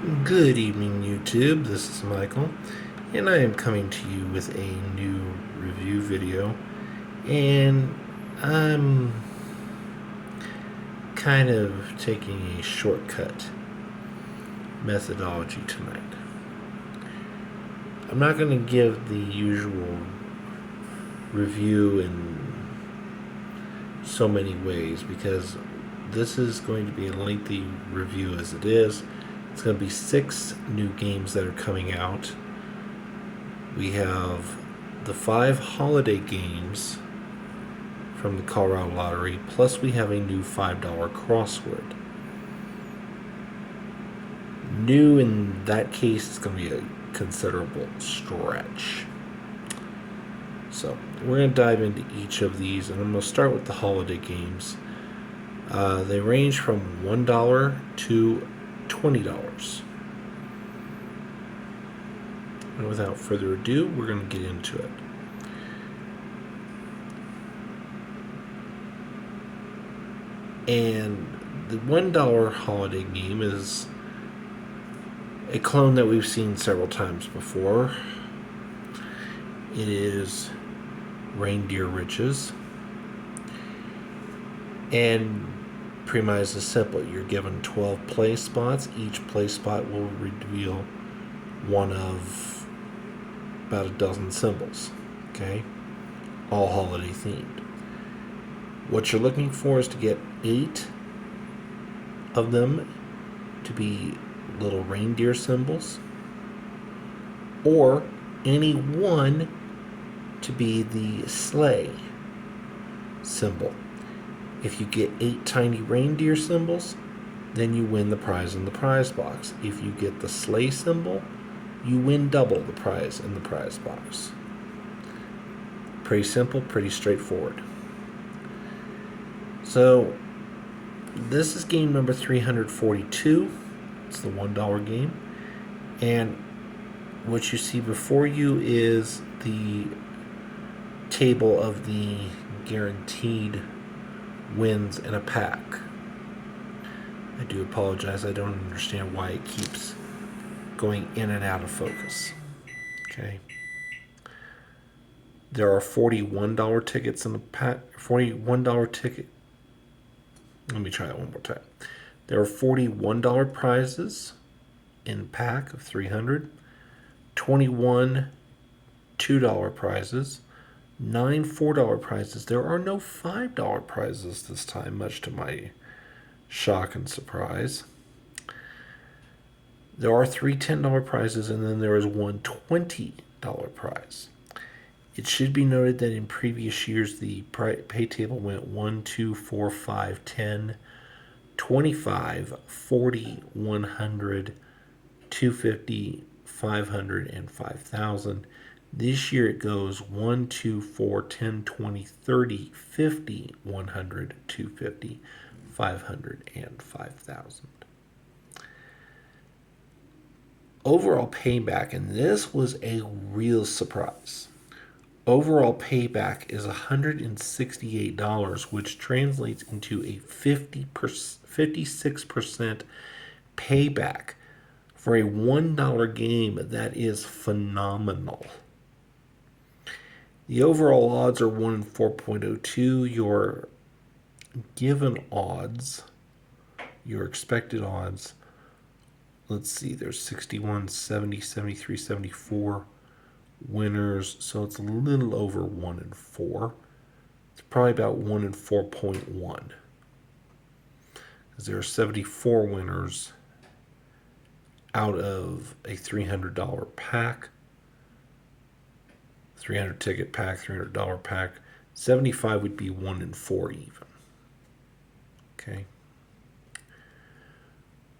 Good evening, YouTube. This is Michael, and I am coming to you with a new review video. And I'm kind of taking a shortcut methodology tonight. I'm not going to give the usual review in so many ways because this is going to be a lengthy review as it is. It's going to be 6 new games that are coming out. We have the 5 holiday games from the Colorado Lottery, plus we have a new $5 crossword. New in that case is going to be a considerable stretch. So we're going to dive into each of these, and I'm going to start with the holiday games. They range from $1 to $20. And without further ado, we're going to get into it. And the $1 holiday game is a clone that we've seen several times before. It is Reindeer Riches. And premise is simple. You're given 12 play spots. Each play spot will reveal one of about a dozen symbols. Okay? All holiday themed. What you're looking for is to get 8 of them to be little reindeer symbols, or any one to be the sleigh symbol. If you get 8 tiny reindeer symbols, then you win the prize in the prize box. If you get the sleigh symbol, you win double the prize in the prize box. Pretty simple, pretty straightforward. So, this is game number 342. It's the $1 game. And what you see before you is the table of the guaranteed wins in a pack. I do apologize. I don't understand why it keeps going in and out of focus. Okay. There are $41 tickets in the pack. $41 ticket. Let me try that one more time. There are $41 prizes in a pack of 300. 21 $2 prizes. 9 $4 prizes. There are no $5 prizes this time, much to my shock and surprise. There are 3 $10 prizes, and then there is one $20 prize. It should be noted that in previous years, the pay table went 1, 2, 4, 5, 10, 25, 40, 100, 250, 500, and 5,000. This year it goes 1, 2, 4, 10, 20, 30, 50, 100, 250, 500, and 5,000. Overall payback, and this was a real surprise. Overall payback is $168, which translates into a 56% payback for a $1 game. That is phenomenal. The overall odds are 1 in 4.02. Your given odds, your expected odds, let's see, there's 61, 70, 73, 74 winners, so it's a little over 1 in 4. It's probably about 1 in 4.1, because there are 74 winners out of a $300 pack, 300 ticket pack, $300 pack. 75 would be 1 in 4 even. Okay.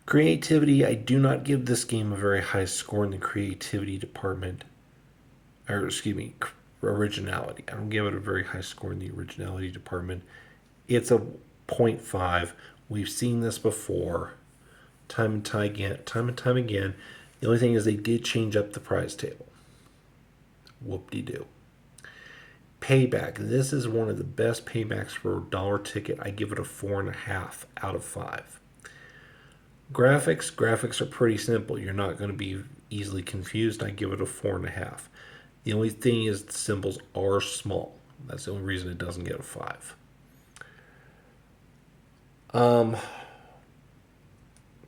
Creativity, I do not give this game a very high score in the creativity department. Or excuse me, originality. I don't give it a very high score in the originality department. It's a 0.5. We've seen this before, time and time again. The only thing is they did change up the prize table. Whoop-de-doo. Payback. This is one of the best paybacks for a dollar ticket. I give it a 4.5 out of 5. Graphics are pretty simple. You're not going to be easily confused. I give it a 4.5. The only thing is the symbols are small. That's the only reason it doesn't get a 5.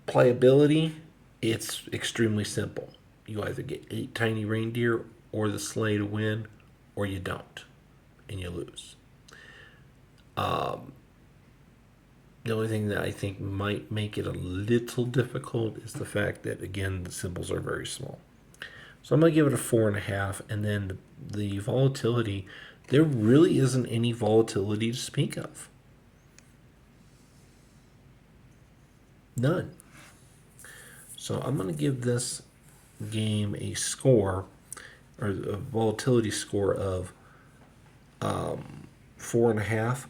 Playability, it's extremely simple. You either get 8 tiny reindeer or the sleigh to win, or you don't, and you lose. The only thing that I think might make it a little difficult is the fact that, again, the symbols are very small. So I'm going to give it a 4.5. And then the volatility, there really isn't any volatility to speak of. None. So I'm going to give this game a score, or a volatility score of 4.5.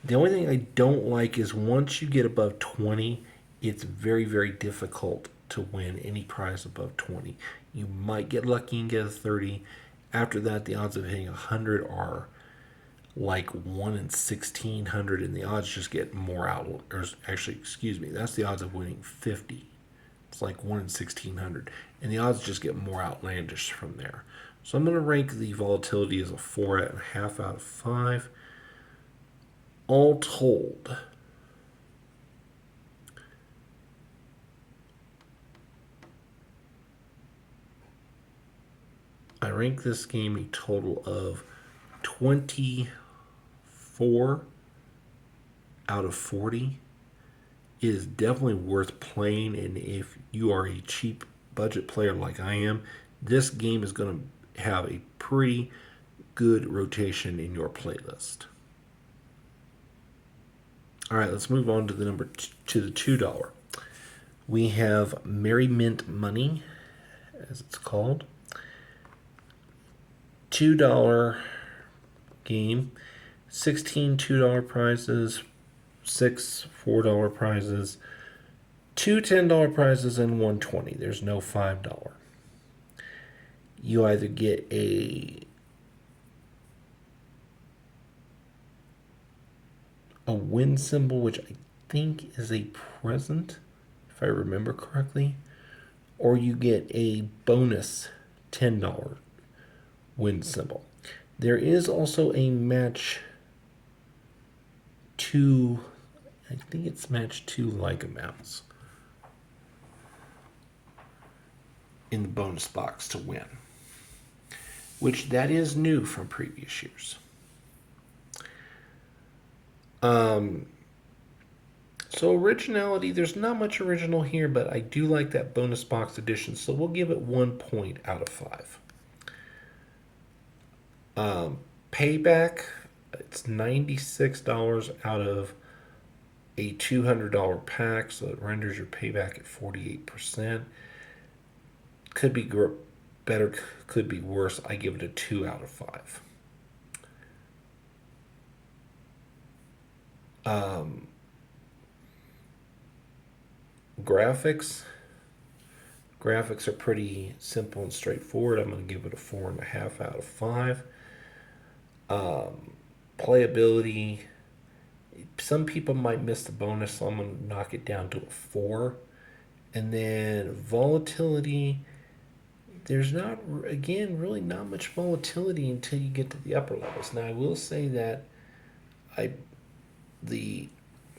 The only thing I don't like is once you get above 20, it's very, very difficult to win any prize above 20. You might get lucky and get a 30. After that, the odds of hitting 100 are like 1 in 1,600, and the odds just get more out. Or actually, excuse me, that's the odds of winning 50. It's like 1 in 1,600, and the odds just get more outlandish from there. So I'm going to rank the volatility as a 4.5 out of 5. All told, I rank this game a total of 24 out of 40. It is definitely worth playing, and if you are a cheap budget player like I am, this game is going to have a pretty good rotation in your playlist. All right, let's move on to the to the $2. We have Merry Mint Money, as it's called. $2 game, 16 $2 prizes, 6 $4 prizes, 2 $10 prizes, and 1 $20. There's no $5. You either get a win symbol, which I think is a present, if I remember correctly, or you get a bonus $10 win symbol. There is also a match 2, I think it's match 2 like amounts in the bonus box to win, which that is new from previous years. So originality, there's not much original here, but I do like that bonus box edition, so we'll give it 1 point out of 5. Payback, it's $96 out of a $200 pack, so it renders your payback at 48%. Could be better, could be worse. I give it a 2 out of 5. Graphics are pretty simple and straightforward. I'm going to give it a 4.5 out of 5. Playability, some people might miss the bonus, so I'm going to knock it down to a 4. And then volatility, there's not, again, really not much volatility until you get to the upper levels. Now, I will say that the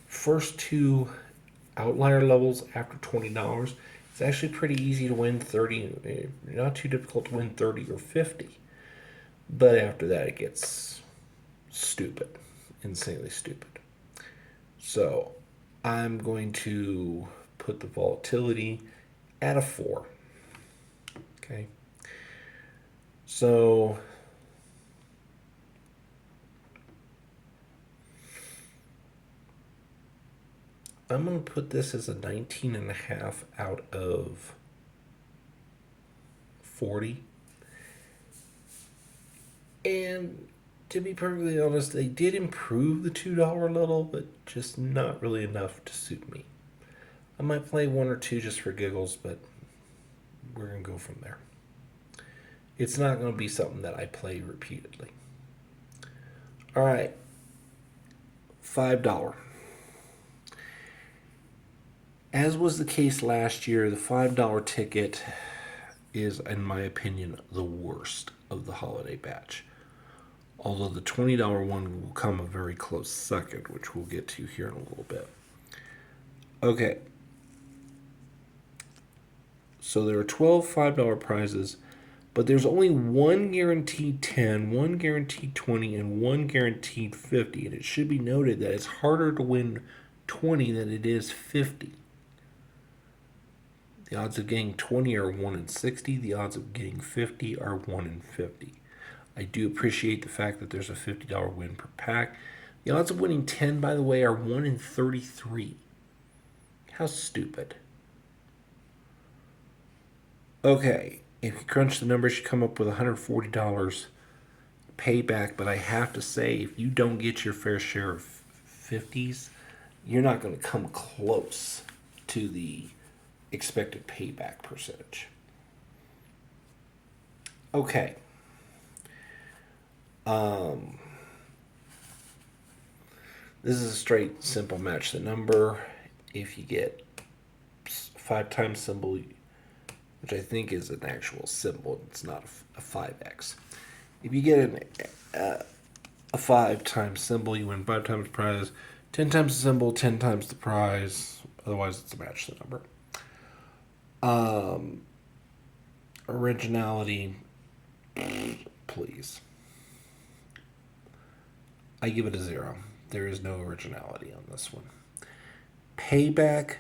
first 2 outlier levels after $20, it's actually pretty easy to win 30. Not too difficult to win 30 or 50. But after that, it gets stupid, insanely stupid. So I'm going to put the volatility at a 4. Okay. So I'm going to put this as a 19.5 out of 40. And to be perfectly honest, they did improve the $2 little, but just not really enough to suit me. I might play 1 or 2 just for giggles, but we're going to go from there. It's not going to be something that I play repeatedly. All right, $5. As was the case last year, the $5 ticket is, in my opinion, the worst of the holiday batch. Although the $20 one will come a very close second, which we'll get to here in a little bit. Okay. So there are 12 $5 prizes, but there's only one guaranteed 10, one guaranteed 20, and one guaranteed 50. And it should be noted that it's harder to win 20 than it is 50. The odds of getting 20 are 1 in 60. The odds of getting 50 are 1 in 50. I do appreciate the fact that there's a $50 win per pack. The odds of winning 10, by the way, are 1 in 33. How stupid. Okay, if you crunch the numbers, you come up with $140 payback, but I have to say, if you don't get your fair share of 50s, you're not going to come close to the expected payback percentage. Okay. This is a straight, simple match the number. If you get 5 times symbol, which I think is an actual symbol, it's not a 5x. If you get a 5 times symbol, you win 5 times the prize. 10 times the symbol, 10 times the prize. Otherwise, it's a match the number. Originality, please. I give it a 0. There is no originality on this one. Payback,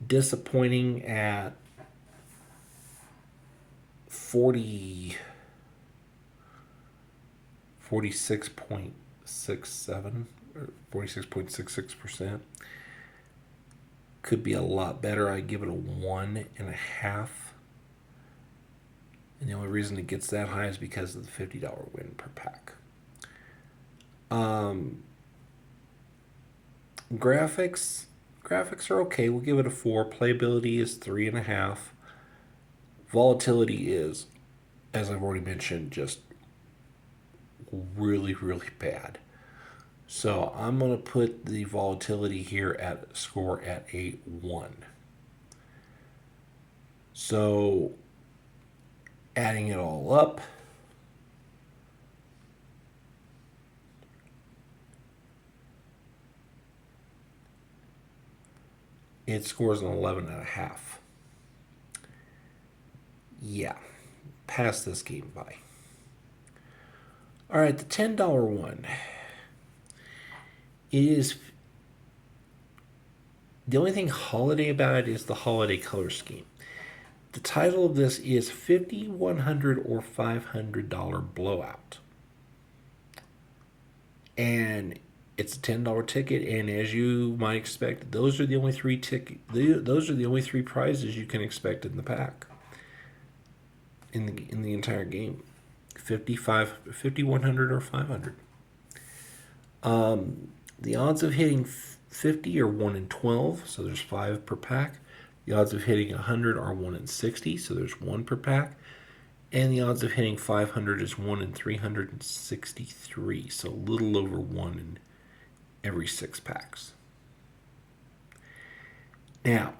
disappointing at 46.67 or 46.66%. Could be a lot better. I give it a 1.5. And the only reason it gets that high is because of the $50 win per pack. Graphics are okay. We'll give it a 4. Playability is 3.5. Volatility is, as I've already mentioned, just really, really bad. So I'm going to put the volatility here at score at a 1. So adding it all up, it scores an 11.5. Yeah, pass this game by. All right, the $10 one. It is, the only thing holiday about it is the holiday color scheme. The title of this is $50, $100, or $500 Blowout. And it's a $10 ticket, and as you might expect, those are the only three prizes you can expect in the pack. In the entire game. 50, 100, or 500. The odds of hitting 50 are 1 in 12, so there's 5 per pack. The odds of hitting 100 are 1 in 60, so there's 1 per pack. And the odds of hitting 500 is 1 in 363, so a little over 1 in every 6 packs. Now,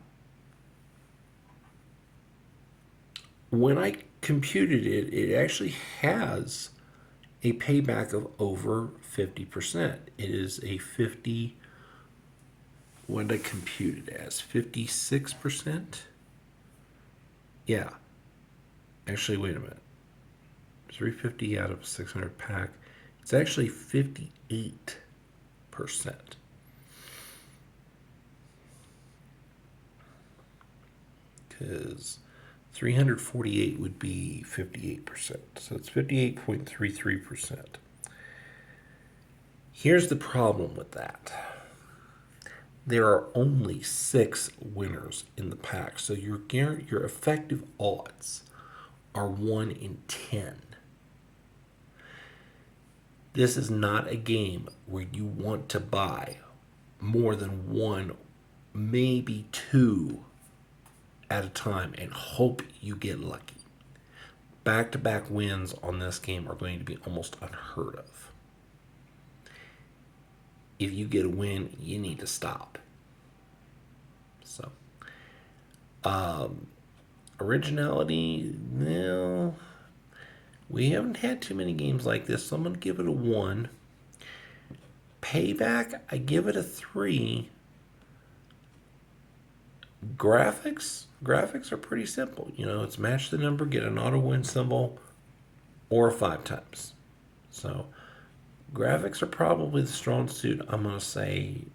when I computed it, it actually has a payback of over 50%. It is a 50, what did I compute it as? 56%? Yeah. Actually, wait a minute. 350 out of 600 pack. It's actually 58%. Because 348 would be 58%. So it's 58.33%. Here's the problem with that. There are only 6 winners in the pack. So your effective odds are 1 in 10. This is not a game where you want to buy more than 1, maybe 2 at a time and hope you get lucky. Back-to-back wins on this game are going to be almost unheard of. If you get a win, you need to stop. So, originality, well, we haven't had too many games like this, so I'm going to give it a 1. Payback, I give it a 3. Graphics are pretty simple. You know, it's match the number, get an auto win symbol, or 5 times. So, graphics are probably the strong suit. I'm going to say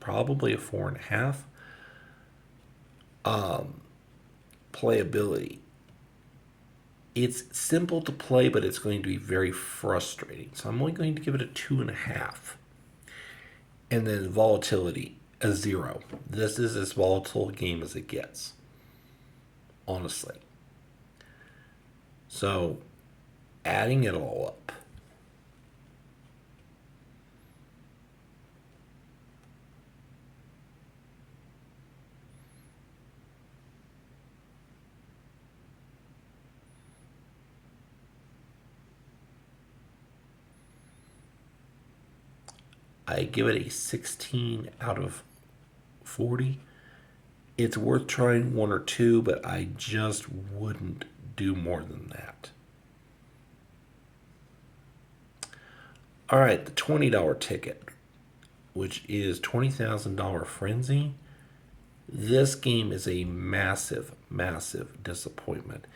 probably a 4.5. Playability. It's simple to play, but it's going to be very frustrating. So I'm only going to give it a 2.5. And then volatility, a 0. This is as volatile a game as it gets, honestly. So adding it all up, I give it a 16 out of 40. It's worth trying 1 or 2, but I just wouldn't do more than that. All right, the $20 ticket, which is $20,000 Frenzy. This game is a massive, massive disappointment.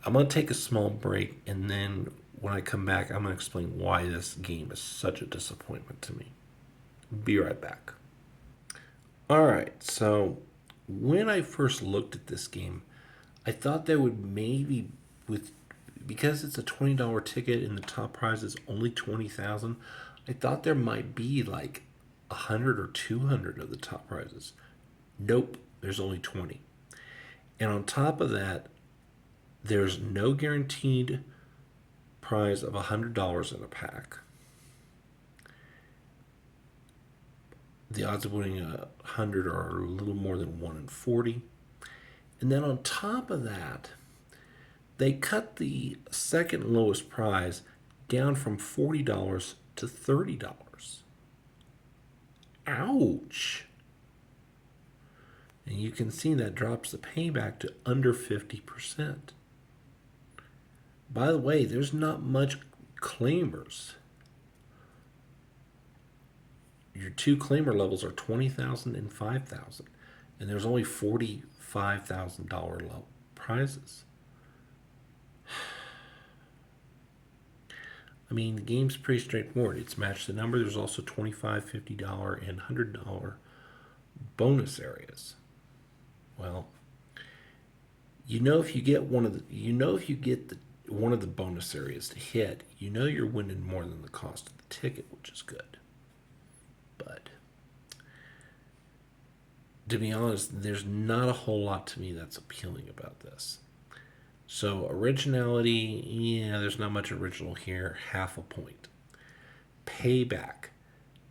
I'm going to take a small break, and then when I come back, I'm going to explain why this game is such a disappointment to me. Be right back. All right, so when I first looked at this game, I thought there would maybe, with because it's a $20 ticket and the top prize is only 20,000, I thought there might be like 100 or 200 of the top prizes. Nope, there's only 20. And on top of that, there's no guaranteed prize of $100 in a pack. The odds of winning 100 are a little more than 1 in 40. And then on top of that, they cut the second lowest prize down from $40 to $30. Ouch. And you can see that drops the payback to under 50%. By the way, there's not much claimers. Your two claimer levels are 20,000 and 5,000, and there's only $45,000 low prizes. I mean, the game's pretty straightforward. It's match the number. There's also $25, $50, and $100 bonus areas. Well, if you get one of the bonus areas to hit, you're winning more than the cost of the ticket, which is good. But to be honest, there's not a whole lot to me that's appealing about this. So originality, yeah, there's not much original here. Half a point. Payback,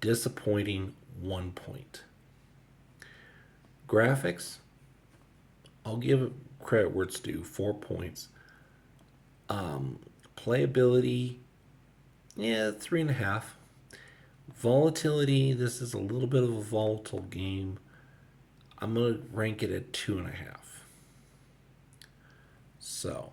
disappointing, 1 point. Graphics, I'll give credit where it's due, 4 points. Playability, yeah, 3.5. Volatility, this is a little bit of a volatile game. I'm going to rank it at 2.5. So,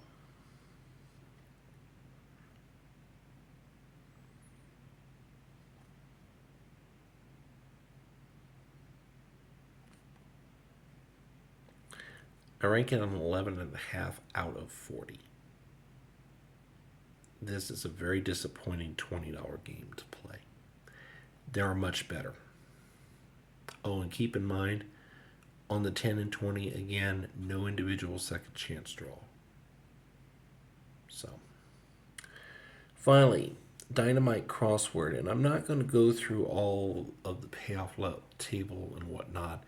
I rank it on 11.5 out of 40. This is a very disappointing $20 game to play. There are much better. Oh, and keep in mind, on the 10 and 20, again, no individual second chance draw. So, finally, Dynamite crossword. And I'm not going to go through all of the payoff table and whatnot.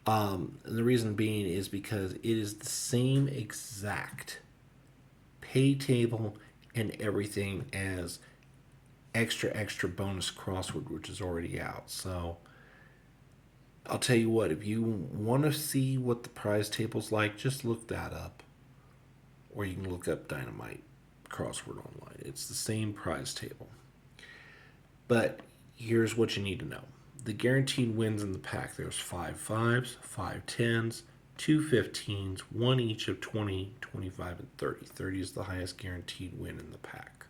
And the reason being is because it is the same exact pay table and everything as extra bonus crossword, which is already out. So I'll tell you what, if you want to see what the prize table's like, just look that up. Or you can look up Dynamite crossword online. It's the same prize table. But here's what you need to know. the guaranteed wins in the pack. There's 5 5s, 5 10s, 2 15s, one each of 20, 25, and 30. 30 is the highest guaranteed win in the pack.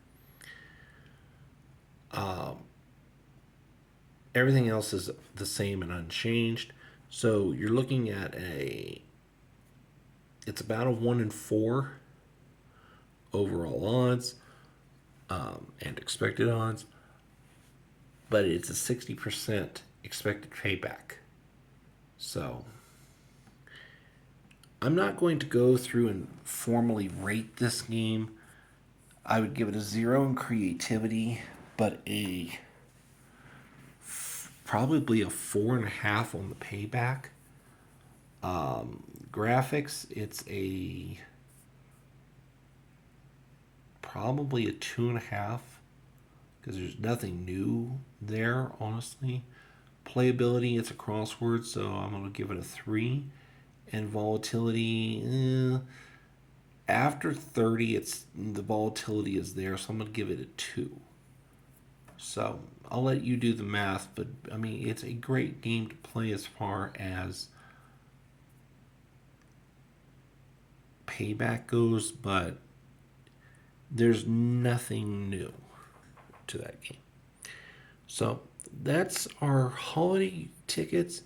Everything else is the same and unchanged. So you're looking at it's about a 1 in 4 overall odds and expected odds, but it's a 60% expected payback. So I'm not going to go through and formally rate this game. I would give it a 0 in creativity, but probably a 4.5 on the payback. Graphics, it's probably a 2.5 because there's nothing new there, honestly. Playability, it's a crossword, so I'm going to give it a 3. And volatility, after 30, the volatility is there, so I'm going to give it a 2. So I'll let you do the math, but I mean, it's a great game to play as far as payback goes, but there's nothing new to that game. So that's our holiday tickets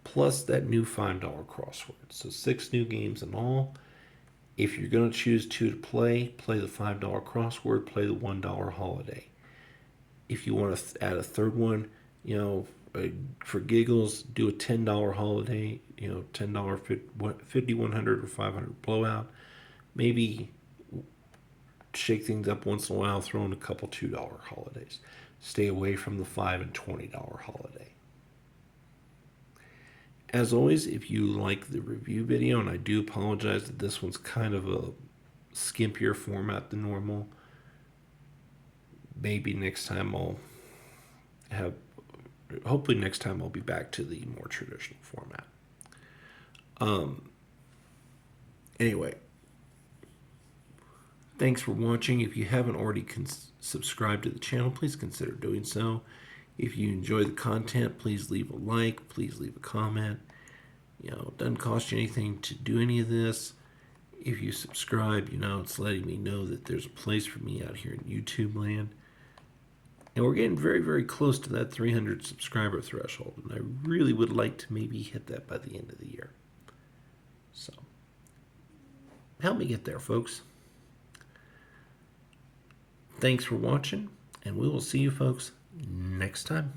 plus that new $5 crossword. So 6 new games in all. If you're going to choose 2 to play the $5 crossword, play the $1 holiday. If you want to add a third one, for giggles, do a $10 holiday, $10 50, 100, or 500 blowout. Maybe shake things up once in a while, throw in a couple $2 holidays. Stay away from the $5 and $20 holiday. As always, if you like the review video, and I do apologize that this one's kind of a skimpier format than normal, maybe next time hopefully next time I'll be back to the more traditional format. Anyway, thanks for watching. If you haven't already subscribed to the channel, please consider doing so. If you enjoy the content, please leave a like, please leave a comment. It doesn't cost you anything to do any of this. If you subscribe, it's letting me know that there's a place for me out here in YouTube land. And we're getting very, very close to that 300 subscriber threshold. And I really would like to maybe hit that by the end of the year. So, help me get there, folks. Thanks for watching, and we will see you folks next time.